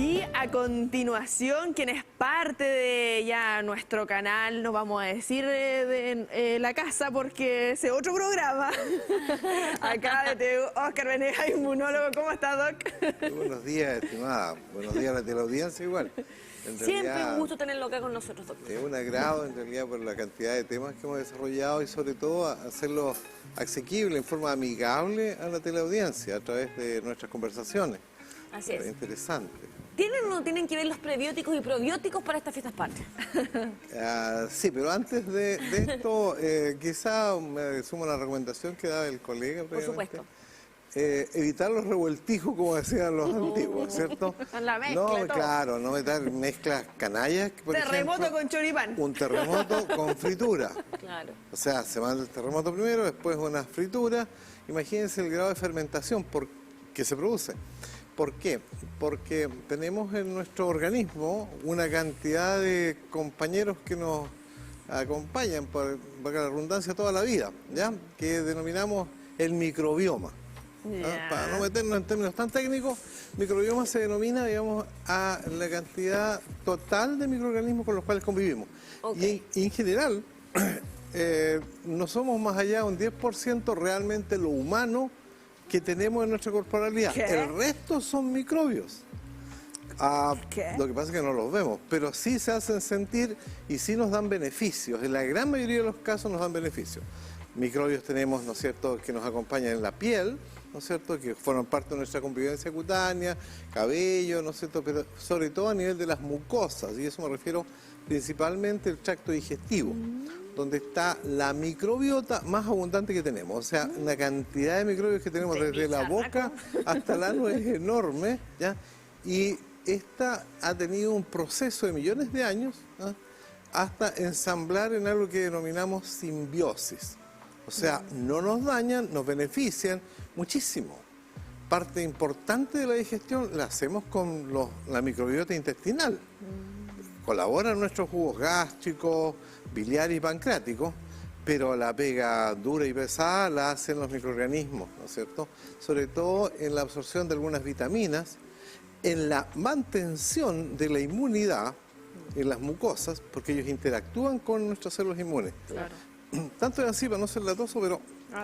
Y a continuación, quien es parte de ya nuestro canal, no vamos a decir de la casa porque es otro programa. Acá de Oscar Venegas, inmunólogo. ¿Cómo está, Doc? Muy buenos días, estimada. Buenos días a la teleaudiencia igual. Siempre un gusto tenerlo acá con nosotros, doctor. Es un agrado en realidad por la cantidad de temas que hemos desarrollado y sobre todo hacerlo asequible en forma amigable a la teleaudiencia a través de nuestras conversaciones. Así es. Interesante. ¿Tienen o no tienen que ver los prebióticos y probióticos para estas fiestas patrias? Sí, pero antes de esto, quizá me sumo a la recomendación que daba el colega. Por supuesto. Evitar los revoltijos, como decían los antiguos, ¿cierto? La mezcla, no, todo. claro, no meter mezclas canallas. Por terremoto ejemplo, con choripán. Un terremoto con fritura. Claro. O sea, se manda el terremoto primero, después una fritura. Imagínense el grado de fermentación que se produce. ¿Por qué? Porque tenemos en nuestro organismo una cantidad de compañeros que nos acompañan, por la redundancia, toda la vida, ¿ya? Que denominamos el microbioma. Para no meternos en términos tan técnicos, microbioma se denomina, digamos, a la cantidad total de microorganismos con los cuales convivimos. Okay. Y en general, no somos más allá de un 10% realmente lo humano que tenemos en nuestra corporalidad. ¿Qué? El resto son microbios. ¿Qué? Lo que pasa es que no los vemos, pero sí se hacen sentir y sí nos dan beneficios. En la gran mayoría de los casos nos dan beneficios. Microbios tenemos, ¿no es cierto?, que nos acompañan en la piel, ¿no es cierto?, que forman parte de nuestra convivencia cutánea, cabello, ¿no es cierto?, pero sobre todo a nivel de las mucosas, y eso me refiero principalmente al tracto digestivo, donde está la microbiota más abundante que tenemos. O sea, la cantidad de microbios que tenemos desde la boca hasta el ano es enorme, ¿ya? Y esta ha tenido un proceso de millones de años, ¿no?, hasta ensamblar en algo que denominamos simbiosis. O sea, no nos dañan, nos benefician muchísimo. Parte importante de la digestión la hacemos con la microbiota intestinal. Colaboran nuestros jugos gástricos, biliares y pancreáticos, pero la pega dura y pesada la hacen los microorganismos, ¿no es cierto? Sobre todo en la absorción de algunas vitaminas, en la mantención de la inmunidad en las mucosas, porque ellos interactúan con nuestras células inmunes. Claro. Tanto es así, para no ser latoso, pero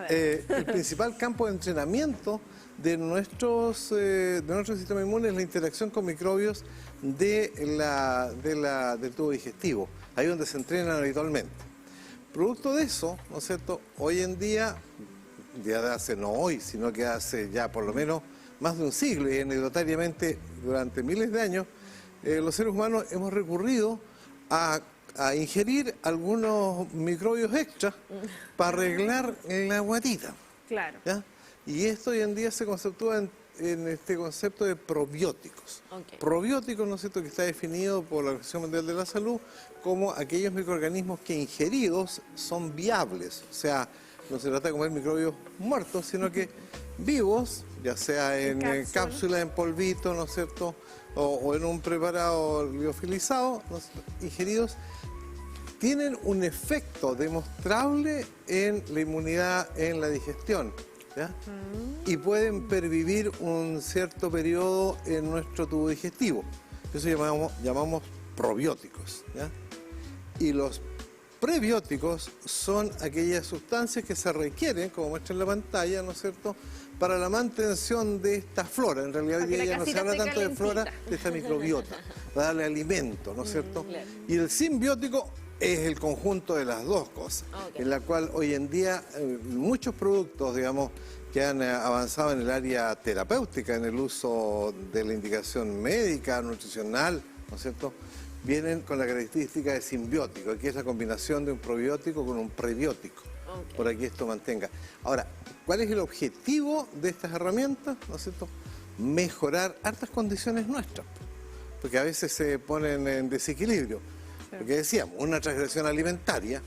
el principal campo de entrenamiento de nuestro sistema inmune es la interacción con microbios del tubo digestivo, ahí donde se entrenan habitualmente. Producto de eso, ¿no es cierto?, hoy en día, ya de hace no hoy, sino que hace ya por lo menos más de un siglo y anecdotariamente durante miles de años, los seres humanos hemos recurrido a ingerir algunos microbios extras para arreglar la guatita. Claro. ¿Ya? Y esto hoy en día se conceptúa en este concepto de probióticos. Okay. Probióticos, ¿no es cierto?, que está definido por la Organización Mundial de la Salud como aquellos microorganismos que ingeridos son viables. O sea, no se trata de comer microbios muertos, sino que vivos, ya sea en cápsula, en polvito, ¿no es cierto?, o en un preparado liofilizado, ¿no?, ingeridos, tienen un efecto demostrable en la inmunidad, en la digestión, ¿ya? Y pueden pervivir un cierto periodo en nuestro tubo digestivo. Eso llamamos probióticos, ¿ya? Y los prebióticos son aquellas sustancias que se requieren, como muestra en la pantalla, ¿no es cierto?, para la mantención de esta flora. En realidad hoy día ya no se habla tanto de flora, de esta microbiota, para darle alimento, ¿no es cierto? Claro. Y el simbiótico es el conjunto de las dos cosas, en la cual hoy en día muchos productos, digamos, que han avanzado en el área terapéutica, en el uso de la indicación médica, nutricional, ¿no es cierto?, vienen con la característica de simbiótico, que es la combinación de un probiótico con un prebiótico. Okay. Por aquí esto mantenga. Ahora, ¿cuál es el objetivo de estas herramientas? ¿No es cierto? Mejorar hartas condiciones nuestras, porque a veces se ponen en desequilibrio. Porque decíamos, una transgresión alimentaria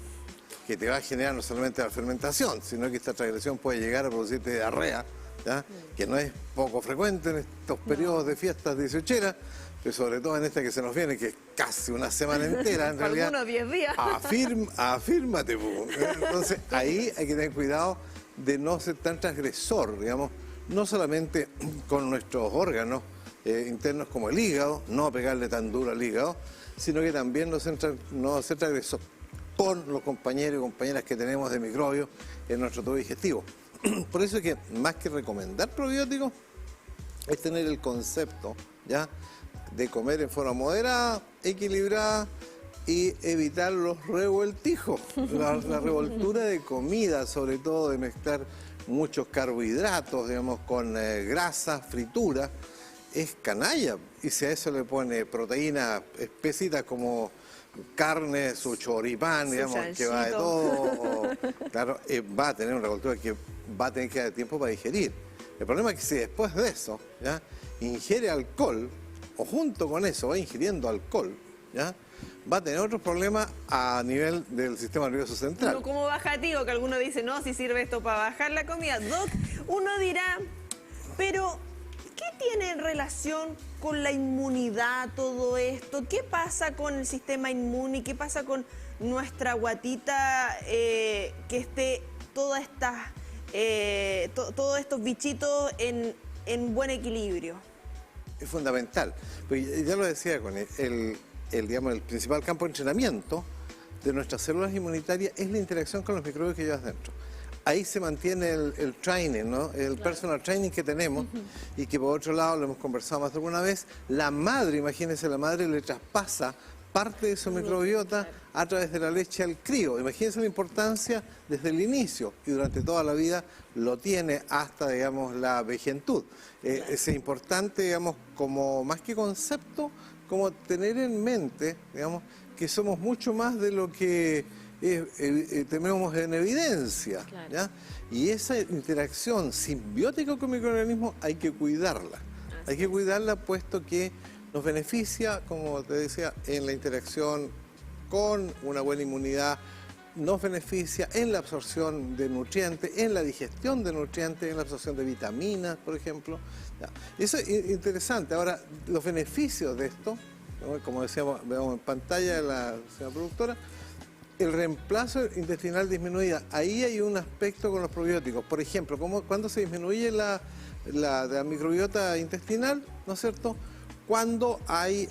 que te va a generar no solamente la fermentación, sino que esta transgresión puede llegar a producirte diarrea, ¿ya?, que no es poco frecuente en estos periodos de fiestas dieciocheras, pero sobre todo en esta que se nos viene, que es casi una semana entera, en realidad. Algunos 10 días. Afírmate, pues. Entonces, ahí hay que tener cuidado de no ser tan transgresor, digamos, no solamente con nuestros órganos, internos como el hígado, no pegarle tan duro al hígado, sino que también no ser transgresor por los compañeros y compañeras que tenemos de microbios en nuestro tubo digestivo. Por eso es que más que recomendar probióticos, es tener el concepto, ¿ya?, de comer en forma moderada, equilibrada y evitar los revoltijos, la revoltura de comida, sobre todo de mezclar muchos carbohidratos, digamos, con grasas, frituras, es canalla. Y si a eso le pone proteínas espesitas como carne, su choripán, digamos, que va de todo, claro, va a tener una revoltura que va a tener que dar tiempo para digerir. El problema es que si después de eso, ¿ya?, ingiere alcohol, o junto con eso va ingiriendo alcohol, ¿ya?, va a tener otros problemas a nivel del sistema nervioso central. No como bajativo, que alguno dice, no, si sirve esto para bajar la comida. Doc, uno dirá, pero ¿qué tiene en relación con la inmunidad todo esto? ¿Qué pasa con el sistema inmune? ¿Qué pasa con nuestra guatita que esté todas estas, todos estos bichitos en buen equilibrio? Es fundamental. Pues ya lo decía con digamos, el principal campo de entrenamiento de nuestras células inmunitarias es la interacción con los microbios que llevas dentro. Ahí se mantiene el training, ¿no?, el personal training que tenemos y que por otro lado, lo hemos conversado más de alguna vez, la madre, imagínense, la madre le traspasa parte de su microbiota a través de la leche al crío. Imagínense la importancia desde el inicio y durante toda la vida lo tiene hasta, digamos, la vejentud. Es importante, digamos, como más que concepto, como tener en mente, digamos, que somos mucho más de lo que tenemos en evidencia, ¿ya? Y esa interacción simbiótica con microorganismos hay que cuidarla. Hay que cuidarla puesto que nos beneficia, como te decía, en la interacción con una buena inmunidad, nos beneficia en la absorción de nutrientes, en la digestión de nutrientes, en la absorción de vitaminas, por ejemplo. Ya. Eso es interesante. Ahora, los beneficios de esto, ¿no?, como decíamos, veamos en pantalla la señora productora, el reemplazo intestinal disminuida. Ahí hay un aspecto con los probióticos. Por ejemplo, cuando se disminuye la microbiota intestinal, ¿no es cierto?, cuando hay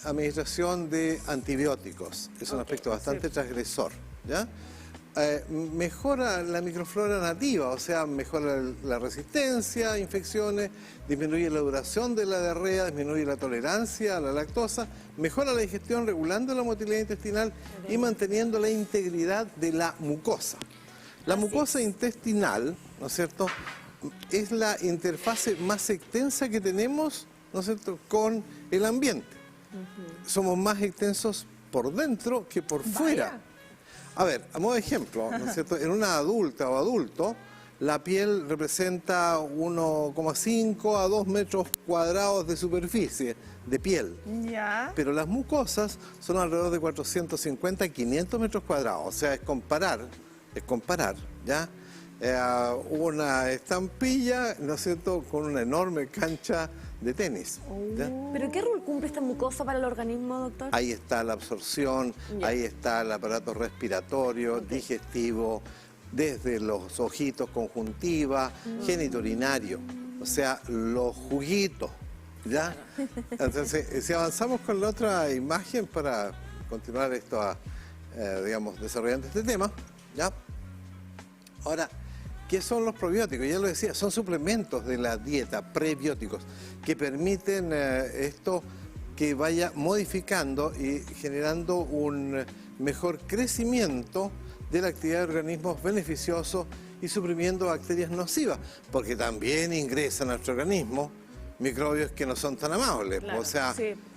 administración de antibióticos. Es un aspecto bastante transgresor, ¿ya? Mejora la microflora nativa, o sea, mejora la resistencia a infecciones, disminuye la duración de la diarrea, disminuye la tolerancia a la lactosa, mejora la digestión regulando la motilidad intestinal y manteniendo la integridad de la mucosa. La mucosa intestinal, ¿no es cierto?, es la interfase más extensa que tenemos, ¿no es cierto?, con el ambiente. Somos más extensos por dentro que por fuera. A ver, a modo de ejemplo, ¿no es cierto?, en una adulta o adulto, la piel representa 1,5 a 2 metros cuadrados de superficie de piel. Ya. Pero las mucosas son alrededor de 450 a 500 metros cuadrados. O sea, es comparar, ¿ya?, una estampilla, ¿no es cierto?, con una enorme cancha de tenis. ¿Ya? ¿Pero qué rol cumple esta mucosa para el organismo, doctor? Ahí está la absorción, ahí está el aparato respiratorio, digestivo, desde los ojitos, conjuntiva, genitourinario, o sea, los juguitos, ¿ya? Entonces, si avanzamos con la otra imagen para continuar esto, digamos, desarrollando este tema, ¿ya? Ahora, ¿qué son los probióticos? Ya lo decía, son suplementos de la dieta, prebióticos, que permiten esto que vaya modificando y generando un mejor crecimiento de la actividad de organismos beneficiosos y suprimiendo bacterias nocivas, porque también ingresan a nuestro organismo microbios que no son tan amables. Claro, o sea,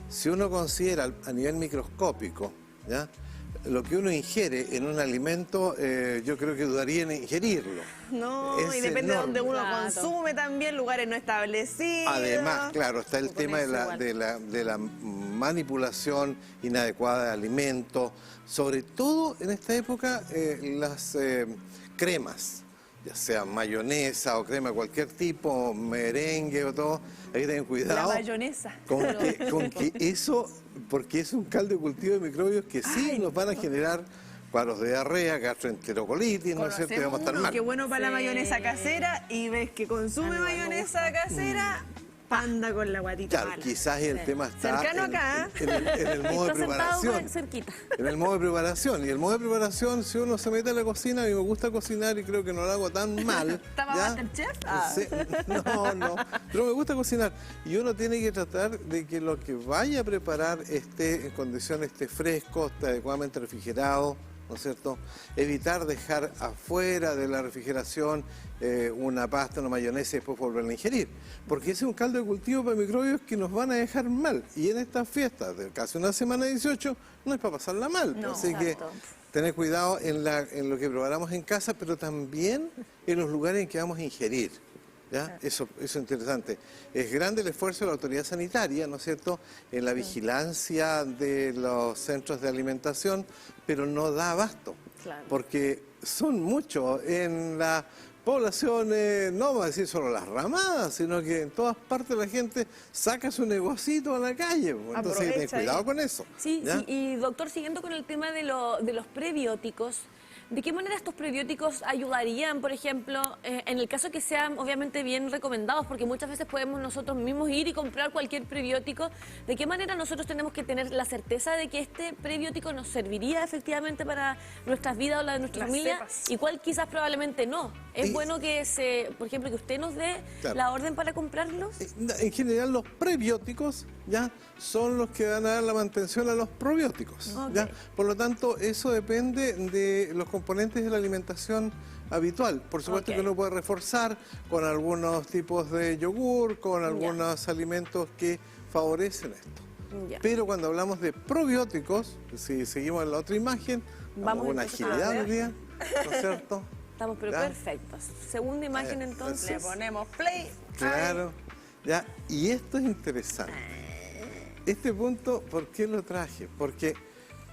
si uno considera a nivel microscópico, ¿ya?, lo que uno ingiere en un alimento, yo creo que dudaría en ingerirlo. No, Es y depende enorme. de donde uno consume también, lugares no establecidos. Además, claro, está el tema de la manipulación inadecuada de alimentos, sobre todo en esta época las cremas, ya sea mayonesa o crema de cualquier tipo, merengue o todo, hay que tener cuidado. La mayonesa. Con que eso, porque es un caldo de cultivo de microbios que sí nos van a generar cuadros de diarrea, gastroenterocolitis, ¿no es cierto? Y vamos a estar mal. Qué bueno para la mayonesa casera, y ves que consume mayonesa casera, anda con la guatita Claro, mala. quizás el tema está Cercano acá, en el modo de Está sentado preparación. cerquita. En el modo de preparación. Y el modo de preparación, si uno se mete a la cocina, a mí me gusta cocinar y creo que no lo hago tan mal. ¿Estaba ¿ya? Masterchef? Sí, no. Pero me gusta cocinar. Y uno tiene que tratar de que lo que vaya a preparar esté en condiciones, esté fresco, esté adecuadamente refrigerado, ¿no es cierto? Evitar dejar afuera de la refrigeración una pasta, una mayonesa y después volverla a ingerir. Porque ese es un caldo de cultivo para microbios que nos van a dejar mal. Y en estas fiestas de casi una semana 18 no es para pasarla mal. No, Así que exacto. tener cuidado en lo que preparamos en casa, pero también en los lugares en que vamos a ingerir. ¿Ya? Eso es interesante. Es grande el esfuerzo de la autoridad sanitaria, ¿no es cierto?, en la vigilancia de los centros de alimentación, pero no da abasto, Claro. porque son muchos en la población, no vamos a decir solo las ramadas, sino que en todas partes la gente saca su negocito a la calle, pues. Entonces hay que tener Aprovecha ahí. cuidado con eso. Sí, ¿ya? sí, y doctor, siguiendo con el tema de los prebióticos, ¿de qué manera estos prebióticos ayudarían, por ejemplo, en el caso que sean obviamente bien recomendados, porque muchas veces podemos nosotros mismos ir y comprar cualquier prebiótico? ¿De qué manera nosotros tenemos que tener la certeza de que este prebiótico nos serviría efectivamente para nuestras vidas o la de nuestra Las familia? cepas. Y cuál quizás probablemente no. ¿Es Y- bueno que por ejemplo, que usted nos dé Claro. la orden para comprarlos? En general los prebióticos ya son los que van a dar la mantención a los probióticos. ¿ya? Ok. Por lo tanto, eso depende de los componentes de la alimentación habitual. Por supuesto Ok. que uno puede reforzar con algunos tipos de yogur, con algunos alimentos que favorecen esto. Ya. Pero cuando hablamos de probióticos, si seguimos en la otra imagen, Vamos con una entonces a agilidad ver. hoy día, ¿no es cierto? Estamos pero Ya. perfectos. Segunda imagen entonces. Le ponemos play. Claro, ya, y esto es interesante. Este punto, ¿por qué lo traje? Porque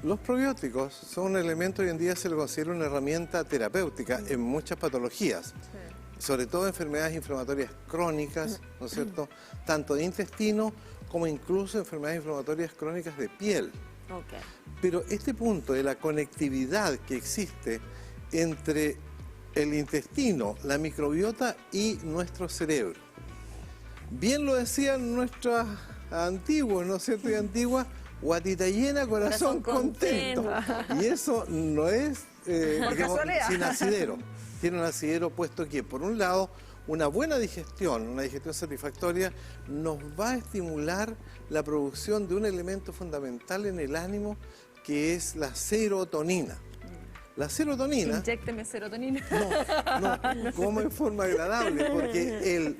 los probióticos son un elemento, hoy en día se lo considera una herramienta terapéutica en muchas patologías, sobre todo enfermedades inflamatorias crónicas, ¿no es cierto? Tanto de intestino como incluso enfermedades inflamatorias crónicas de piel. Ok. Pero este punto de la conectividad que existe entre el intestino, la microbiota y nuestro cerebro. Bien lo decían nuestras antiguos, ¿no es cierto? Y antiguas, guatita llena, corazón Corazón contento. Y eso no es casualidad. sin asidero. Tiene un asidero puesto que, por un lado, una buena digestión, una digestión satisfactoria, nos va a estimular la producción de un elemento fundamental en el ánimo, que es la serotonina. La serotonina... Inyécteme serotonina. No, como en forma agradable, porque el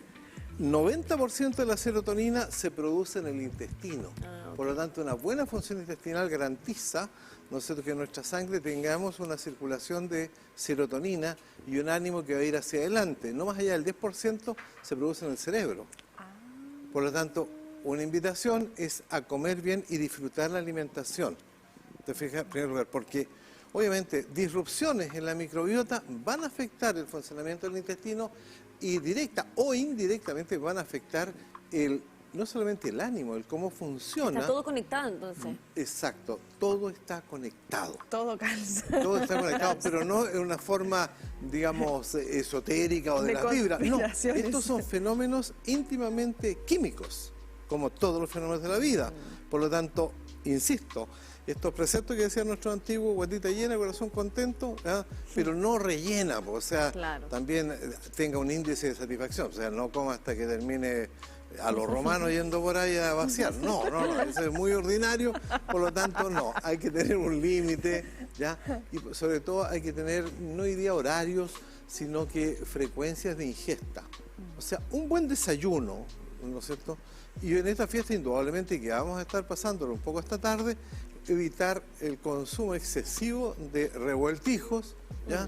90% de la serotonina se produce en el intestino. Por lo tanto, una buena función intestinal garantiza, ¿no es cierto?, que en nuestra sangre tengamos una circulación de serotonina y un ánimo que va a ir hacia adelante. No más allá del 10% se produce en el cerebro. Por lo tanto, una invitación es a comer bien y disfrutar la alimentación. ¿Te fijas? En primer lugar, porque obviamente disrupciones en la microbiota van a afectar el funcionamiento del intestino y directa o indirectamente van a afectar no solamente el ánimo, el cómo funciona. Está todo conectado entonces. Exacto, todo está conectado. Todo calza. Todo está conectado, pero no en una forma, digamos, esotérica o de De las vibras. No, conspiraciones. estos son fenómenos íntimamente químicos, como todos los fenómenos de la vida. Por lo tanto, insisto, estos preceptos que decían nuestros antiguos, guatita llena, corazón contento, ¿ya? Pero no rellena, o sea, Claro. también tenga un índice de satisfacción, o sea, no coma hasta que termine a los romanos yendo por ahí a vaciar. No, eso es muy ordinario, por lo tanto no, hay que tener un límite, ¿ya? Y sobre todo hay que tener, no hoy día horarios, sino que frecuencias de ingesta. O sea, un buen desayuno, ¿no es cierto? Y en esta fiesta indudablemente que vamos a estar pasándolo un poco esta tarde, evitar el consumo excesivo de revueltijos, ¿ya?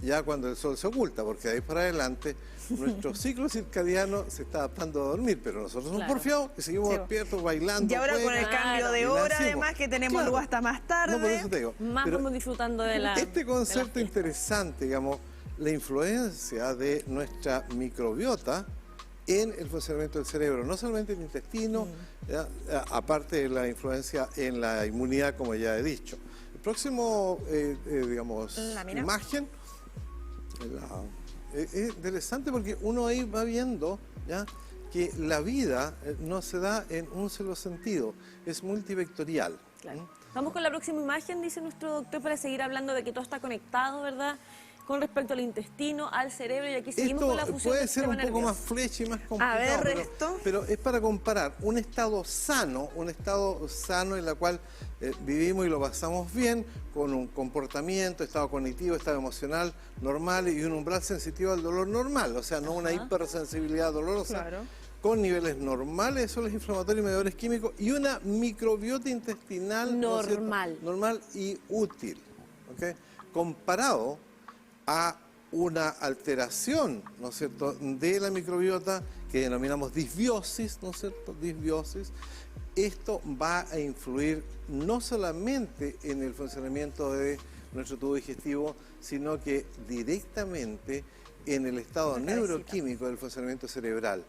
Ya cuando el sol se oculta, porque de ahí para adelante nuestro ciclo circadiano se está adaptando a dormir, pero nosotros somos Claro. porfiados y seguimos Sí. despiertos, bailando. Y ahora con el Claro. cambio de Y la hora, hacemos. además, que tenemos Claro. luz hasta más tarde. No, por eso te digo. Más Pero vamos disfrutando de la. este concepto de la fiesta. interesante, digamos, la influencia de nuestra microbiota en el funcionamiento del cerebro, no solamente el intestino, ¿ya? Aparte de la influencia en la inmunidad, como ya he dicho. El próximo, digamos, Lámina. imagen, es interesante porque uno ahí va viendo, ¿ya?, que la vida no se da en un solo sentido, es multivectorial. Claro. Vamos con la próxima imagen, dice nuestro doctor, para seguir hablando de que todo está conectado, ¿verdad? Con respecto al intestino, al cerebro, y aquí seguimos con la Esto fusión puede del ser un sistema poco nervioso. más flecha y más complicado, A ver, resto. pero es para comparar un estado sano en la cual vivimos y lo pasamos bien, con un comportamiento, estado cognitivo, estado emocional normal y un umbral sensitivo al dolor normal, o sea, no una hipersensibilidad dolorosa. Claro. Con niveles normales, soles inflamatorios y mediadores químicos y una microbiota intestinal ¿no es cierto? Normal. Normal y útil, ¿ok? Comparado a una alteración, ¿no es cierto?, de la microbiota que denominamos disbiosis, ¿no es cierto?, disbiosis. Esto va a influir no solamente en el funcionamiento de nuestro tubo digestivo, sino que directamente en el estado neuroquímico del funcionamiento cerebral.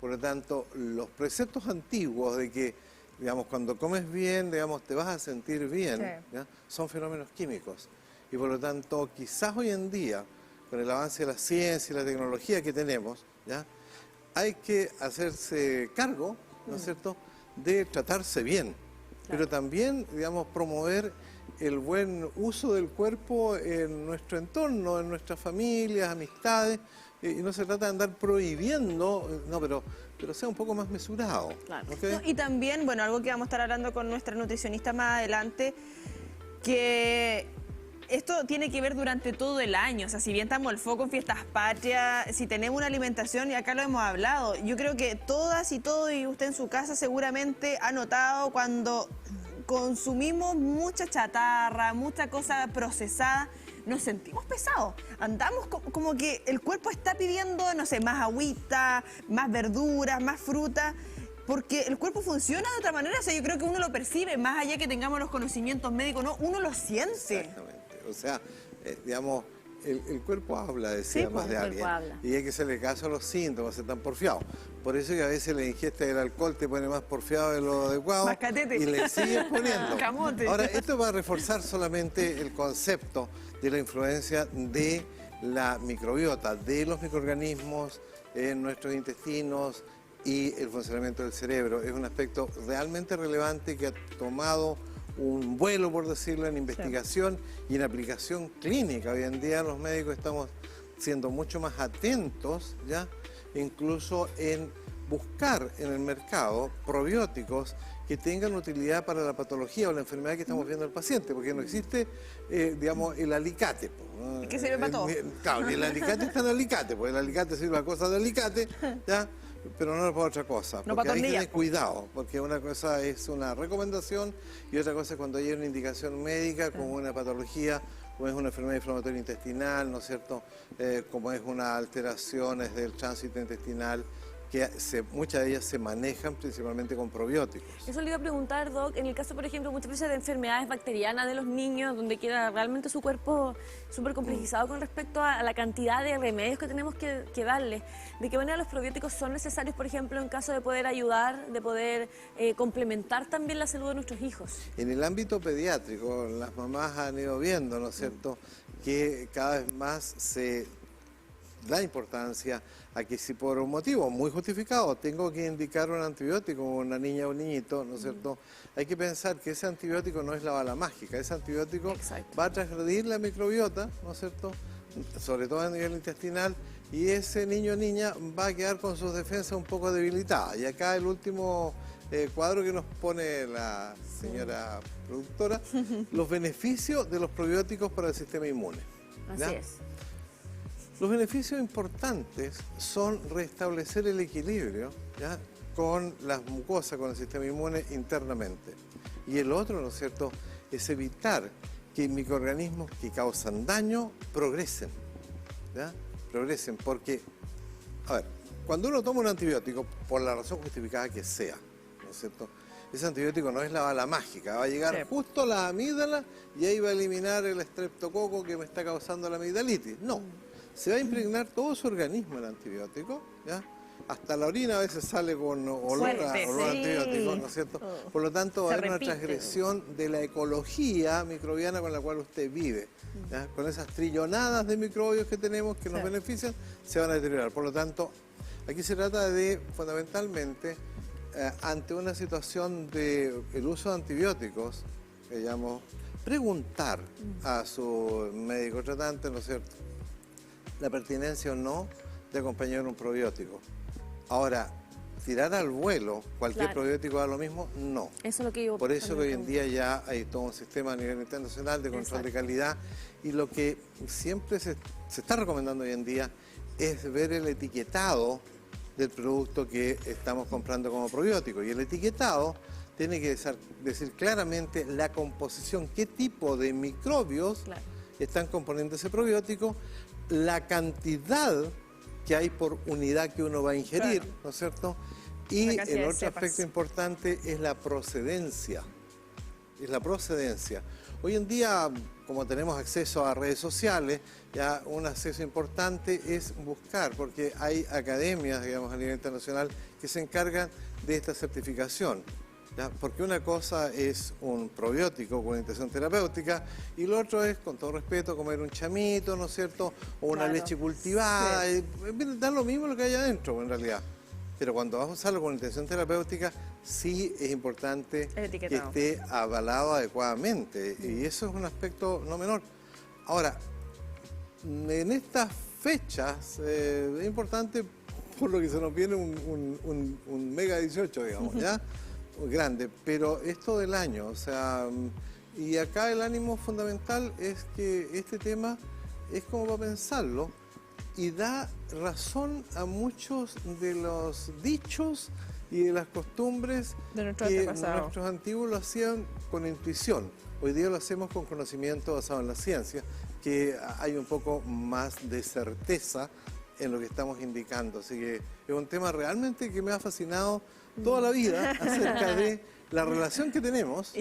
Por lo tanto, los preceptos antiguos de que, digamos, cuando comes bien, digamos, te vas a sentir bien, Sí. ¿ya? Son fenómenos químicos. Y por lo tanto, quizás hoy en día, con el avance de la ciencia y la tecnología que tenemos, ¿ya? Hay que hacerse cargo, ¿no es cierto?, de tratarse bien, pero también, digamos, promover el buen uso del cuerpo en nuestro entorno, en nuestras familias, amistades, y no se trata de andar prohibiendo, no, pero sea un poco más mesurado. Claro. ¿Ok? No, y también, bueno, algo que vamos a estar hablando con nuestra nutricionista más adelante, que esto tiene que ver durante todo el año. O sea, si bien estamos al foco en fiestas patrias, si tenemos una alimentación, y acá lo hemos hablado, yo creo que todas y todos, y usted en su casa seguramente ha notado cuando consumimos mucha chatarra, mucha cosa procesada, nos sentimos pesados. Andamos como que el cuerpo está pidiendo, no sé, más agüita, más verduras, más fruta, porque el cuerpo funciona de otra manera. O sea, yo creo que uno lo percibe, más allá que tengamos los conocimientos médicos, ¿no? Uno lo siente. Exactamente. O sea, digamos, el cuerpo habla, decía Sí, más de el alguien. cuerpo habla. Y hay que hacerle caso a los síntomas, se están porfiados. Por eso que a veces la ingesta del alcohol te pone más porfiado de lo adecuado. Más catete. Y le sigues poniendo. Camote. Ahora, esto va a reforzar solamente el concepto de la influencia de la microbiota, de los microorganismos en nuestros intestinos y el funcionamiento del cerebro. Es un aspecto realmente relevante que ha tomado un vuelo, por decirlo, en investigación y en aplicación clínica. Hoy en día los médicos estamos siendo mucho más atentos, ¿ya? Incluso en buscar en el mercado probióticos que tengan utilidad para la patología o la enfermedad que estamos viendo en el paciente, porque no existe, digamos, el alicate. Es que sirve para todo. Claro, y el alicate está en el alicate, porque el alicate sirve para cosas de alicate, ¿ya? Pero no para otra cosa. No Porque para hay que tornillas, tener cuidado, porque una cosa es una recomendación y otra cosa es cuando hay una indicación médica, como una patología, como es una enfermedad inflamatoria intestinal, ¿no es cierto? Como es una alteraciones del tránsito intestinal, que muchas de ellas se manejan principalmente con probióticos. Eso le iba a preguntar, Doc, en el caso, por ejemplo, muchas veces de enfermedades bacterianas de los niños, donde queda realmente su cuerpo súper complejizado con respecto a la cantidad de remedios que tenemos que darle. ¿De qué manera los probióticos son necesarios, por ejemplo, en caso de poder ayudar, de poder complementar también la salud de nuestros hijos? En el ámbito pediátrico, las mamás han ido viendo, ¿no es cierto?, que cada vez más se da importancia a que si por un motivo muy justificado tengo que indicar un antibiótico a una niña o un niñito, ¿no es cierto? Hay que pensar que ese antibiótico no es la bala mágica, ese antibiótico Exacto. va a transgredir la microbiota, ¿no es cierto?, sobre todo a nivel intestinal, y ese niño o niña va a quedar con sus defensas un poco debilitadas. Y acá el último cuadro que nos pone la señora productora, los beneficios de los probióticos para el sistema inmune. ¿ya? Así es. Los beneficios importantes son restablecer el equilibrio, ¿ya?, con las mucosas, con el sistema inmune internamente. Y el otro, ¿no es cierto?, es evitar que microorganismos que causan daño progresen, ¿ya? Progresen, porque, a ver, cuando uno toma un antibiótico, por la razón justificada que sea, ¿no es cierto?, ese antibiótico no es la bala mágica, va a llegar justo a la amígdala y ahí va a eliminar el estreptococo que me está causando la amigdalitis. No. Se va a impregnar todo su organismo el antibiótico, ¿ya? Hasta la orina a veces sale con olor a Fuerte, antibiótico, ¿no es cierto? Por lo tanto, va a Se haber una repite. transgresión de la ecología microbiana con la cual usted vive, ¿ya? Con esas trillonadas de microbios que tenemos que nos benefician, se van a deteriorar. Por lo tanto, Aquí se trata de, fundamentalmente, ante una situación de el uso de antibióticos, digamos, preguntar a su médico tratante, ¿no es cierto?, la pertinencia o no de acompañar un probiótico. Ahora, tirar al vuelo cualquier Claro. probiótico da lo mismo, no. Eso es lo que yo... Por eso que hoy en día ya hay todo un sistema a nivel internacional de control de calidad, y lo que siempre se está recomendando hoy en día es ver el etiquetado del producto que estamos comprando como probiótico. Y el etiquetado tiene que decir claramente la composición, qué tipo de microbios están componiendo ese probiótico, la cantidad que hay por unidad que uno va a ingerir, ¿no es cierto? Y el otro aspecto importante es la procedencia. Es la procedencia. Hoy en día, como tenemos acceso a redes sociales, ya un acceso importante es buscar, porque hay academias, digamos, a nivel internacional que se encargan de esta certificación. ¿Ya? Porque una cosa es un probiótico con intención terapéutica y lo otro es, con todo respeto, comer un chamito, ¿no es cierto? O una leche cultivada. Sí. Da lo mismo lo que hay adentro, en realidad. Pero cuando vas a usarlo con intención terapéutica, sí es importante que esté avalado adecuadamente. Y eso es un aspecto no menor. Ahora, en estas fechas es importante, por lo que se nos viene un mega 18, digamos, ¿ya? Grande, pero esto del año, o sea, y acá el ánimo fundamental es que este tema es como para pensarlo y da razón a muchos de los dichos y de las costumbres de que nuestros antiguos lo hacían con intuición. Hoy día lo hacemos con conocimiento basado en la ciencia, que hay un poco más de certeza en lo que estamos indicando. Así que es un tema realmente que me ha fascinado toda la vida acerca de la relación que tenemos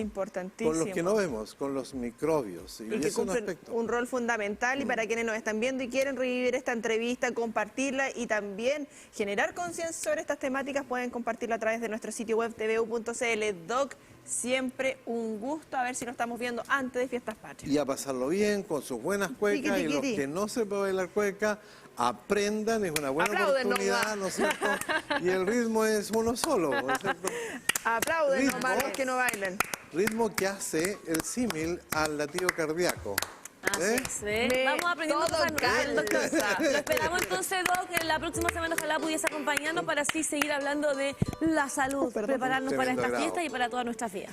con los que no vemos, con los microbios. Y que cumplen un rol fundamental, y para quienes nos están viendo y quieren revivir esta entrevista, compartirla y también generar conciencia sobre estas temáticas, pueden compartirla a través de nuestro sitio web tvu.cl. Doc, siempre un gusto, a ver si nos estamos viendo antes de Fiestas Patrias. Y a pasarlo bien con sus buenas cuecas, y los que no se pueden bailar cueca, aprendan, es una buena oportunidad, ¿no es cierto? Y el ritmo es uno solo, ¿no es cierto? Aplauden nomás los que no bailan. Ritmo que hace el símil al latido cardíaco. Así es, vamos aprendiendo cosas nuevas. Lo esperamos entonces, Doc, en la próxima semana ojalá pudiese acompañarnos para así seguir hablando de la salud, prepararnos para esta fiesta y para todas nuestras vidas.